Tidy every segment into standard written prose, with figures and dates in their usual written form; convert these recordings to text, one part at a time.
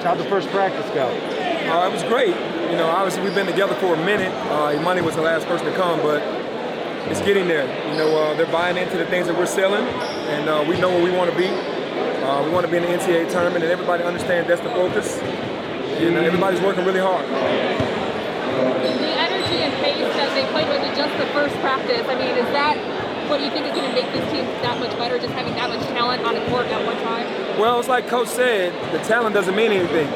How'd the first practice go? It was great. You know, obviously we've been together for a minute. Imani was the last person to come, but it's getting there. You know, they're buying into the things that we're selling, and we know where we want to be. We want to be in the NCAA tournament, and everybody understands that's the focus. And everybody's working really hard. The energy and pace that they played with in just the first practice, I mean, is that what you think is going to make this team that much better, just having that much talent on the court at one time? Well, it's like Coach said, the talent doesn't mean anything.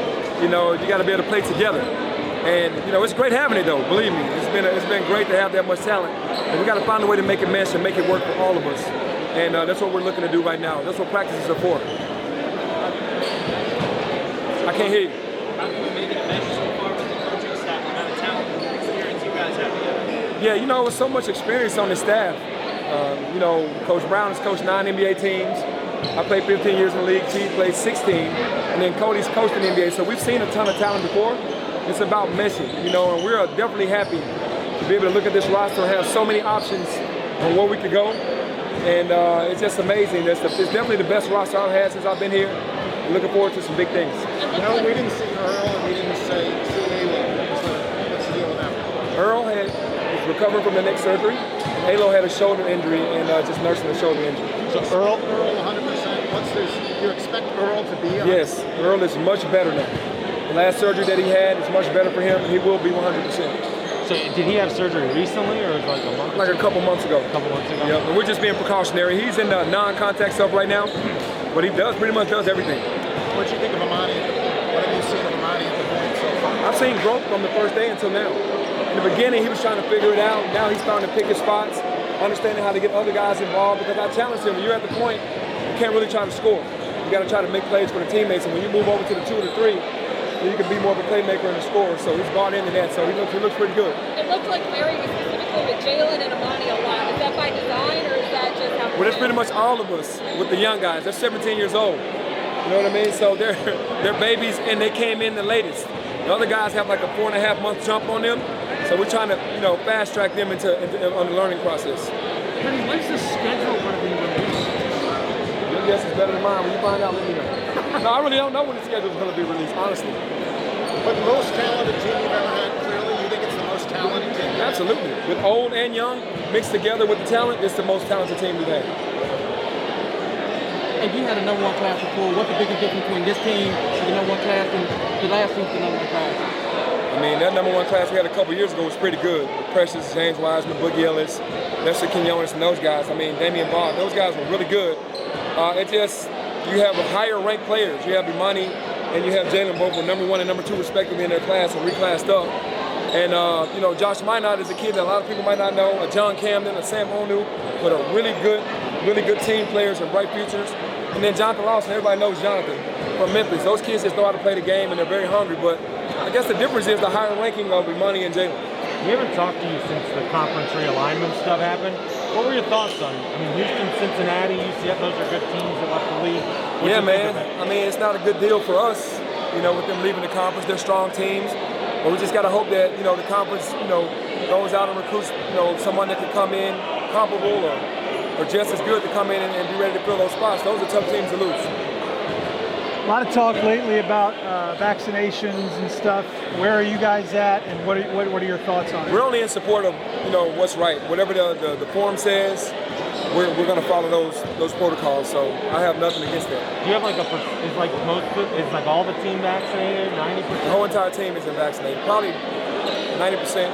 You know, you got to be able to play together. And, you know, it's great having it, though, believe me. It's been great to have that much talent. And we got to find a way to make it mesh and make it work for all of us. And that's what we're looking to do right now. That's what practices are for. I can't hear you. How can you make it mesh so far with the coaching staff, the amount of talent and experience you guys have together? Yeah, you know, with so much experience on the staff. You know, Coach Brown has coached 9 NBA teams. I played 15 years in the league. T played 16. And then Cody's coached in the NBA. So we've seen a ton of talent before. It's about meshing, you know, and we're definitely happy to be able to look at this roster and have so many options on where we could go. And it's just amazing. It's definitely the best roster I've had since I've been here. I'm looking forward to some big things. You know, we didn't see Earl and we didn't see Alo. So what's the deal with that? Earl is recovering from the neck surgery. Alo had a shoulder injury and just nursing a shoulder injury. So Earl 100%. Do you expect Earl to be 100%? Yes, Earl is much better now. The last surgery that he had is much better for him. He will be 100%. So did he have surgery recently or like a month? Like a couple months ago. A couple months ago? Yep, and we're just being precautionary. He's in the non-contact stuff right now, but he pretty much does everything. What do you think of Imani? What have you seen of Imani at the point so far? I've seen growth from the first day until now. In the beginning, he was trying to figure it out. Now he's starting to pick his spots, understanding how to get other guys involved, because I challenged him, when you're at the point, you can't really try to score. You got to try to make plays for the teammates, and when you move over to the 2 or the 3, then you can be more of a playmaker and a scorer. So he's bought into that, so he looks pretty good. It looks like Larry was specifically with Jalen and Imani a lot. Is that by design, or is that just how? Well, it's pretty much all of us with the young guys. They're 17 years old. You know what I mean? So they're babies, and they came in the latest. The other guys have like a 4.5 month jump on them. So we're trying to, you know, fast track them into on the learning process. When's the schedule going to be released? Your guess is better than mine. When you find out, let me know. No, I really don't know when the schedule is going to be released, honestly. But the most talented team you've ever had, clearly, you think it's the most talented team? Absolutely. With old and young mixed together with the talent, it's the most talented team we've had. And you had a number 1 class before. What's the biggest difference between this team and the number 1 class and the last team's the number 1 class? I mean, that number 1 class we had a couple years ago was pretty good. Precious, James Wiseman, Boogie Ellis, Lester Quinones, and those guys. I mean, Damian Bond, those guys were really good. It just, you have higher ranked players. You have Imani and you have Jalen, both were number 1 and number 2 respectively in their class and reclassed up. And, you know, Josh Minot is a kid that a lot of people might not know, a John Camden, a Sam Onu, but are really good team players and bright futures. And then Jonathan Lawson, everybody knows Jonathan from Memphis. Those kids just know how to play the game and they're very hungry, but I guess the difference is the higher ranking of Imani and Jalen. We haven't talked to you since the conference realignment stuff happened. What were your thoughts on it? I mean, Houston, Cincinnati, UCF, those are good teams that left the league. Yeah, man. I mean, it's not a good deal for us, you know, with them leaving the conference. They're strong teams. But we just got to hope that, you know, the conference, you know, goes out and recruits, you know, someone that can come in comparable or just as good to come in and be ready to fill those spots. Those are tough teams to lose. A lot of talk lately about vaccinations and stuff. Where are you guys at, and what are your thoughts on it? We're only in support of, you know, what's right. Whatever the forum says, we're going to follow those protocols. So I have nothing against that. Do you have like is like all the team vaccinated, 90%? The whole entire team isn't vaccinated. Probably 90%.